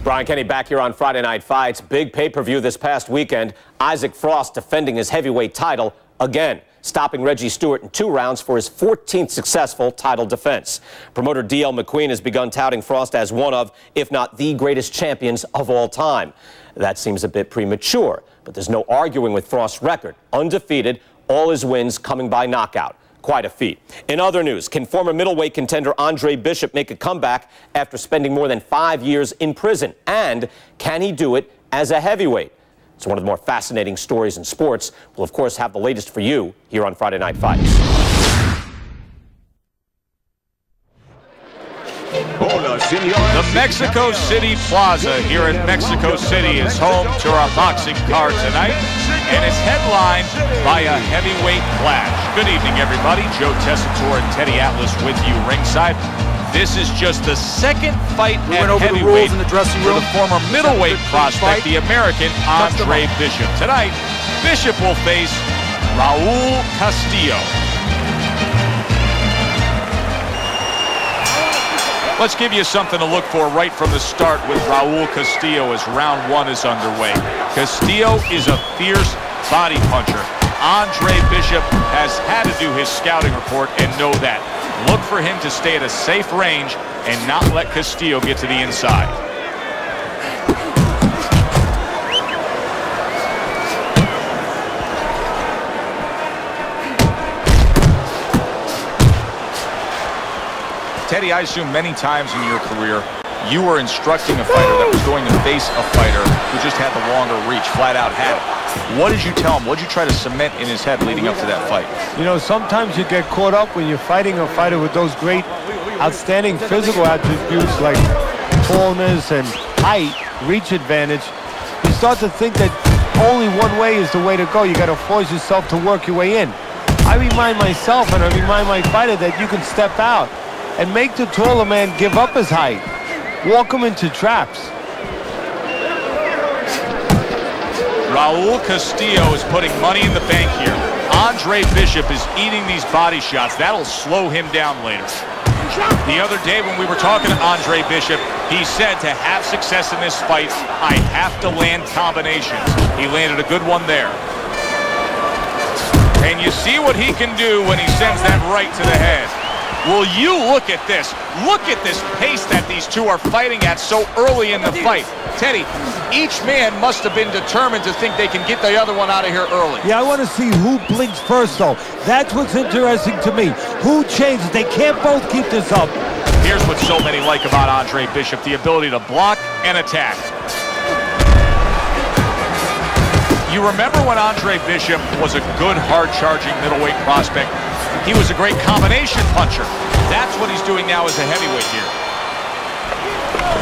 Brian Kenny back here on Friday Night Fights. Big pay-per-view this past weekend. Isaac Frost defending his heavyweight title again, stopping Reggie Stewart in 2 rounds for his 14th successful title defense. Promoter D.L. McQueen has begun touting Frost as one of, if not the greatest champions of all time. That seems a bit premature, but there's no arguing with Frost's record. Undefeated, all his wins coming by knockout. Quite a feat. In other news, can former middleweight contender Andre Bishop make a comeback after spending more than 5 years in prison? And can he do it as a heavyweight? It's one of the more fascinating stories in sports. We'll, of course, have the latest for you here on Friday Night Fights. The Mexico City Plaza here in Mexico City is home to our boxing card tonight, and it's headlined by a heavyweight clash. Good evening, everybody. Joe Tessitore and Teddy Atlas with you ringside. This is just the second fight at heavyweight for the former middleweight prospect, the American Andre Bishop. Tonight, Bishop will face Raul Castillo. Let's give you something to look for right from the start with Raul Castillo as round 1 is underway. Castillo is a fierce body puncher. Andre Bishop has had to do his scouting report and know that. Look for him to stay at a safe range and not let Castillo get to the inside. Teddy, I assume many times in your career you were instructing a fighter that was going to face a fighter who just had the longer reach, flat out had it. What did you tell him? What did you try to cement in his head leading up to that fight? You know, sometimes you get caught up when you're fighting a fighter with those great, outstanding physical attributes like tallness and height, reach advantage. You start to think that only one way is the way to go. You got to force yourself to work your way in. I remind myself and I remind my fighter that you can step out and make the taller man give up his height. Walk him into traps. Raul Castillo is putting money in the bank here. Andre Bishop is eating these body shots. That'll slow him down later. The other day when we were talking to Andre Bishop, he said to have success in this fight, I have to land combinations. He landed a good one there. And you see what he can do when he sends that right to the head. Will you look at this? Look at this pace that these two are fighting at so early in the fight. Teddy, each man must have been determined to think they can get the other one out of here early. Yeah, I want to see who blinks first, though. That's what's interesting to me. Who changes? They can't both keep this up. Here's what so many like about Andre Bishop, the ability to block and attack. You remember when Andre Bishop was a good, hard-charging middleweight prospect? He was a great combination puncher. That's what he's doing now as a heavyweight here.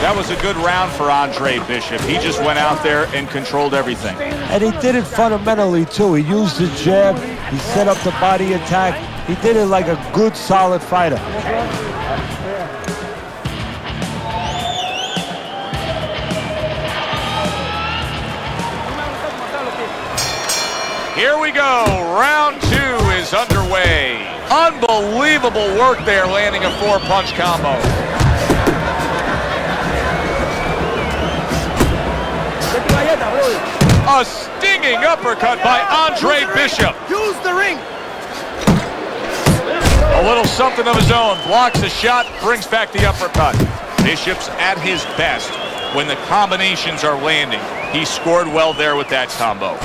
That was a good round for Andre Bishop. He just went out there and controlled everything. And he did it fundamentally, too. He used the jab. He set up the body attack. He did it like a good, solid fighter. Here we go. Round 2 is underway. Unbelievable work there, landing a 4-punch combo. A stinging uppercut by Andre Bishop. Use the ring. A little something of his own. Blocks a shot, brings back the uppercut. Bishop's at his best when the combinations are landing. He scored well there with that combo.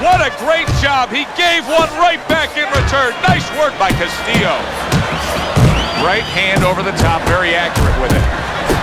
What a great job. He gave one right back in return. Nice work by Castillo. Right hand over the top, very accurate with it.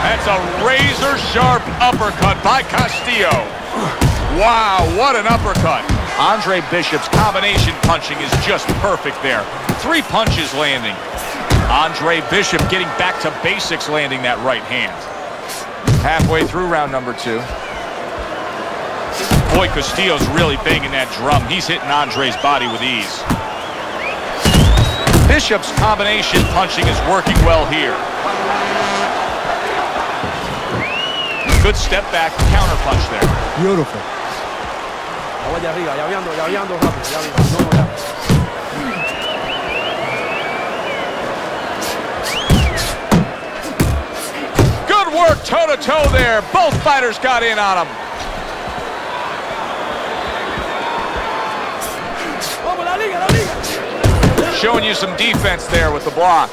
That's a razor-sharp uppercut by Castillo. Wow, what an uppercut. Andre Bishop's combination punching is just perfect there. 3 punches landing. Andre Bishop getting back to basics, landing that right hand. Halfway through round number 2. Boy, Castillo's really banging that drum. He's hitting Andre's body with ease. Bishop's combination punching is working well here. Good step back, counter punch there. Beautiful. toe-to-toe there. Both fighters got in on him. Showing you some defense there with the block.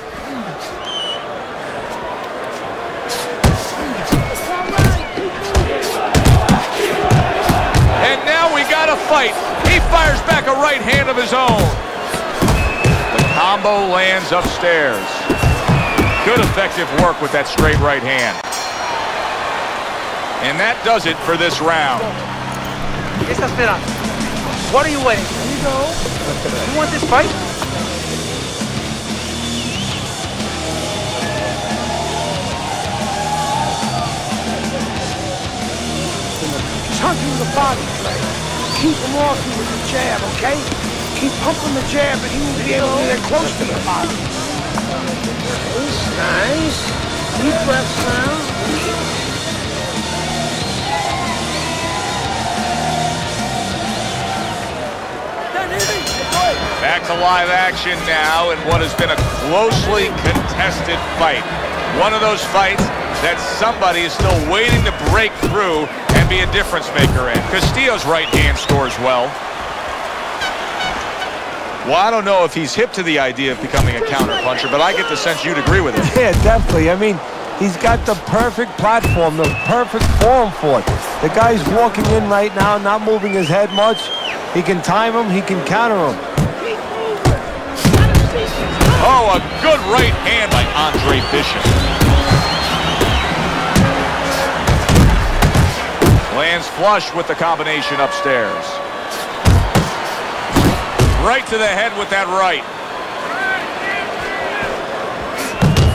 And now we got a fight. He fires back a right hand of his own. The combo lands upstairs. Good effective work with that straight right hand. And that does it for this round. What are you waiting for? Here you go. You want this fight? Hunting the body play. Keep him off you with the jab, okay? Keep pumping the jab and he won't be able to get close to the body. Nice. Deep breaths now. Back to live action now in what has been a closely contested fight. One of those fights that somebody is still waiting to break through and be a difference maker in. Castillo's right hand scores well. Well, I don't know if he's hip to the idea of becoming a counter-puncher, but I get the sense you'd agree with it. Yeah, definitely. I mean, he's got the perfect platform, the perfect form for it. The guy's walking in right now, not moving his head much. He can time him, he can counter him. Oh, a good right hand by Andre Bishop. Lands flush with the combination upstairs. Right to the head with that right.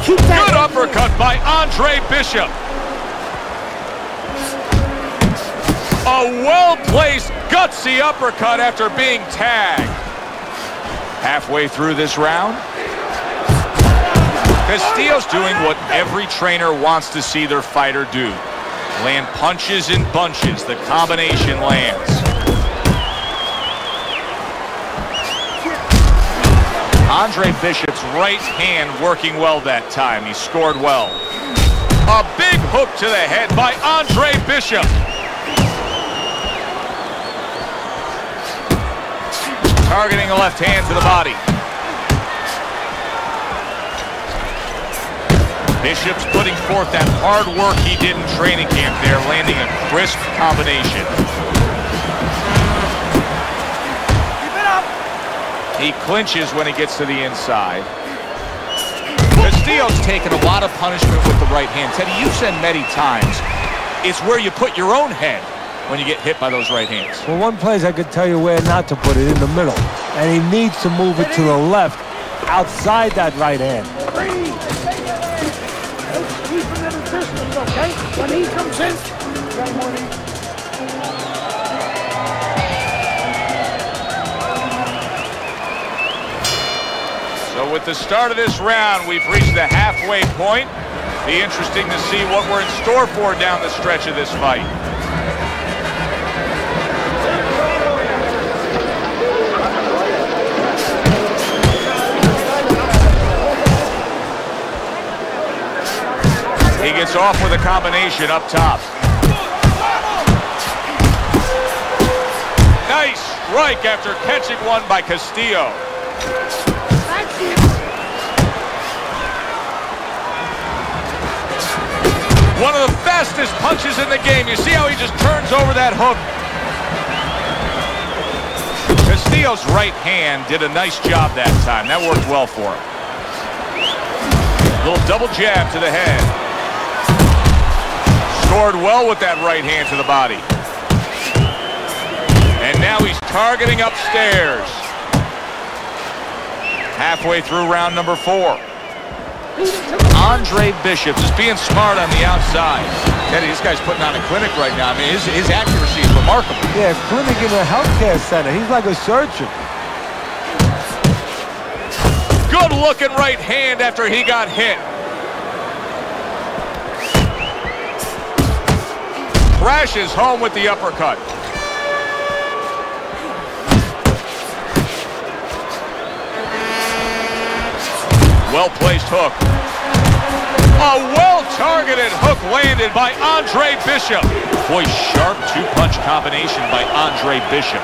Good uppercut by Andre Bishop. A well-placed, gutsy uppercut after being tagged. Halfway through this round, Castillo's doing what every trainer wants to see their fighter do. Land punches in bunches. The combination lands. Andre Bishop's right hand working well that time. He scored well. A big hook to the head by Andre Bishop. Targeting a left hand to the body. Bishop's putting forth that hard work he did in training camp there, landing a crisp combination. Keep it up. He clinches when he gets to the inside. Castillo's taken a lot of punishment with the right hand. Teddy, you've said many times, it's where you put your own head when you get hit by those right hands. Well, one place I could tell you where not to put it, in the middle. And he needs to move it to the left, outside that right hand. Keep him in the distance, okay? When he comes in, So with the start of this round, we've reached the halfway point. Be interesting to see what we're in store for down the stretch of this fight. He gets off with a combination up top. Nice strike after catching one by Castillo. One of the fastest punches in the game. You see how he just turns over that hook. Castillo's right hand did a nice job that time. That worked well for him. Little double jab to the head. Scored well with that right hand to the body. And now he's targeting upstairs. Halfway through round number 4. Andre Bishop just being smart on the outside. Teddy, this guy's putting on a clinic right now. I mean, his accuracy is remarkable. Yeah, clinic in a healthcare center. He's like a surgeon. Good looking right hand after he got hit. Crashes home with the uppercut. Well-placed hook. A well-targeted hook landed by Andre Bishop. Boy, sharp two-punch combination by Andre Bishop.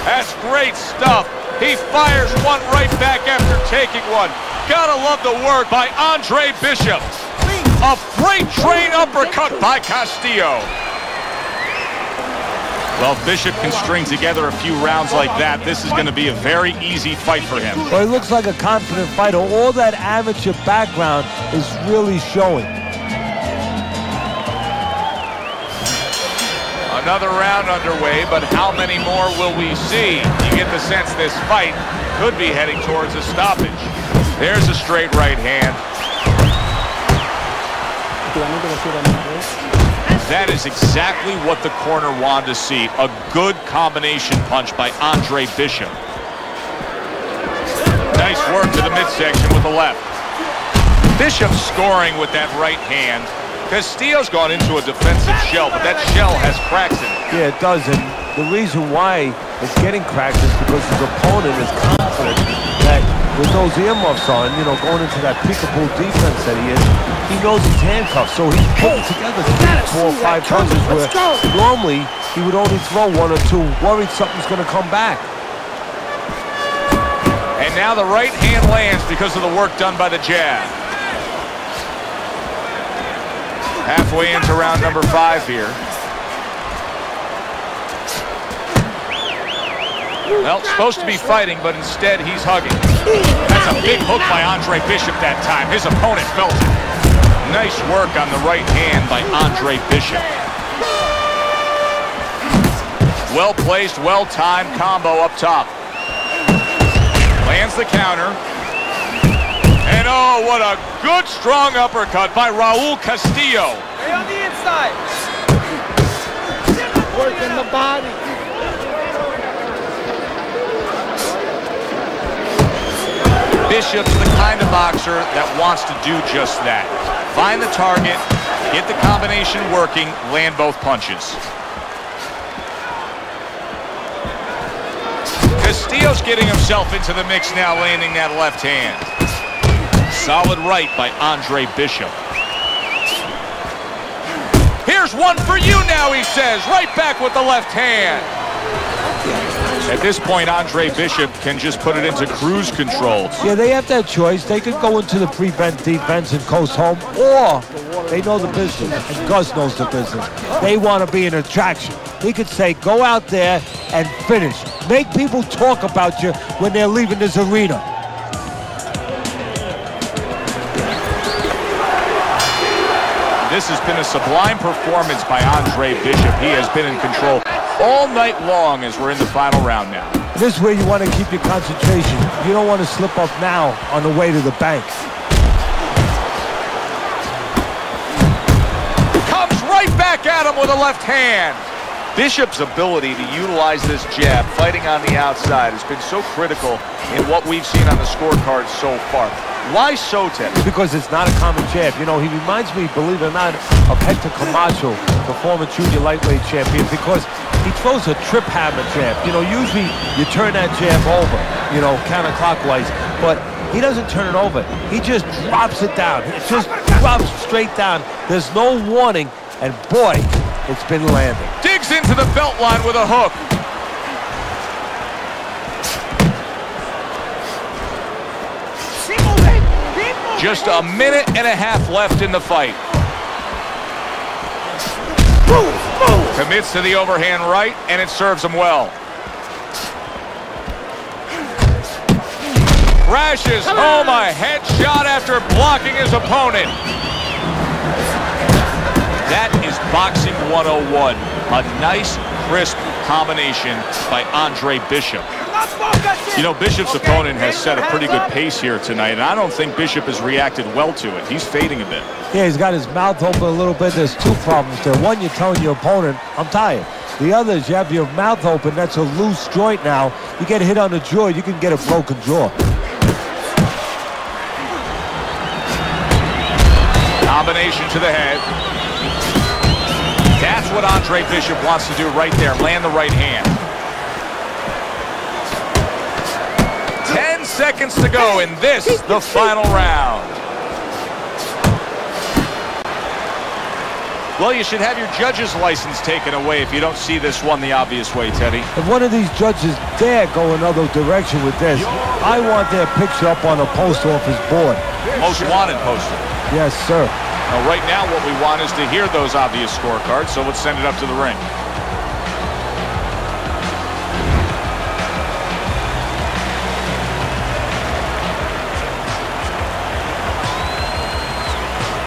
That's great stuff. He fires one right back after taking one. Gotta love the work by Andre Bishop. A freight train uppercut by Castillo. Well, if Bishop can string together a few rounds like that, this is going to be a very easy fight for him. Well, he looks like a confident fighter. All that amateur background is really showing. Another round underway, but how many more will we see? You get the sense this fight could be heading towards a stoppage. There's a straight right hand. That is exactly what the corner wanted to see. A good combination punch by Andre Bishop. Nice work to the midsection with the left. Bishop scoring with that right hand. Castillo's gone into a defensive shell, but that shell has cracks in it. Yeah, it does, and the reason why it's getting cracked is because his opponent is confident that with those earmuffs on, you know, going into that peekaboo defense that he is, he knows he's handcuffed, so he's putting together 3, 4, 5 punches where normally he would only throw 1 or 2, worried something's going to come back. And now the right hand lands because of the work done by the jab. Halfway into round number 5 here. Well, supposed to be fighting, but instead he's hugging. That's a big hook by Andre Bishop that time. His opponent felt it. Nice work on the right hand by Andre Bishop. Well-placed, well-timed combo up top. Lands the counter. And oh, what a good, strong uppercut by Raul Castillo. Hey, on the inside. Working the body. Bishop's the kind of boxer that wants to do just that. Find the target, get the combination working, land both punches. Castillo's getting himself into the mix now, landing that left hand. Solid right by Andre Bishop. Here's one for you now, he says. Right back with the left hand. At this point, Andre Bishop can just put it into cruise control. Yeah, they have that choice. They could go into the prevent defense and coast home, or they know the business, and Gus knows the business. They want to be an attraction. He could say, go out there and finish. Make people talk about you when they're leaving this arena. This has been a sublime performance by Andre Bishop. He has been in control all night long as we're in the final round now. This is where you want to keep your concentration. You don't want to slip up now on the way to the bank. Comes right back at him with a left hand. Bishop's ability to utilize this jab, fighting on the outside, has been so critical in what we've seen on the scorecard so far. Why so, Ted? Because it's not a common jab. You know, he reminds me, believe it or not, of Hector Camacho, the former junior lightweight champion, because he throws a trip hammer jab. You know, usually you turn that jab over, you know, counterclockwise, but he doesn't turn it over. He just drops it down. It just drops straight down. There's no warning, and boy, it's been landing. Digs into the belt line with a hook. Just a minute and a half left in the fight. Commits to the overhand right, and it serves him well. Crashes home a headshot after blocking his opponent. That is boxing 101. A nice, crisp combination by Andre Bishop. You know, Bishop's opponent has set a pretty good pace here tonight, and I don't think Bishop has reacted well to it. He's fading a bit. Yeah, he's got his mouth open a little bit. There's two problems there. One, you're telling your opponent, I'm tired. The other is you have your mouth open. That's a loose joint now. You get hit on the jaw, you can get a broken jaw. Combination to the head. That's what Andre Bishop wants to do right there, land the right hand. seconds to go in this, the final round. Well, you should have your judge's license taken away if you don't see this one the obvious way, Teddy. If one of these judges dare go another direction with this, I want their picture up on a post office board. Most wanted poster. Yes, sir. Now, right now, what we want is to hear those obvious scorecards, so let's send it up to the ring.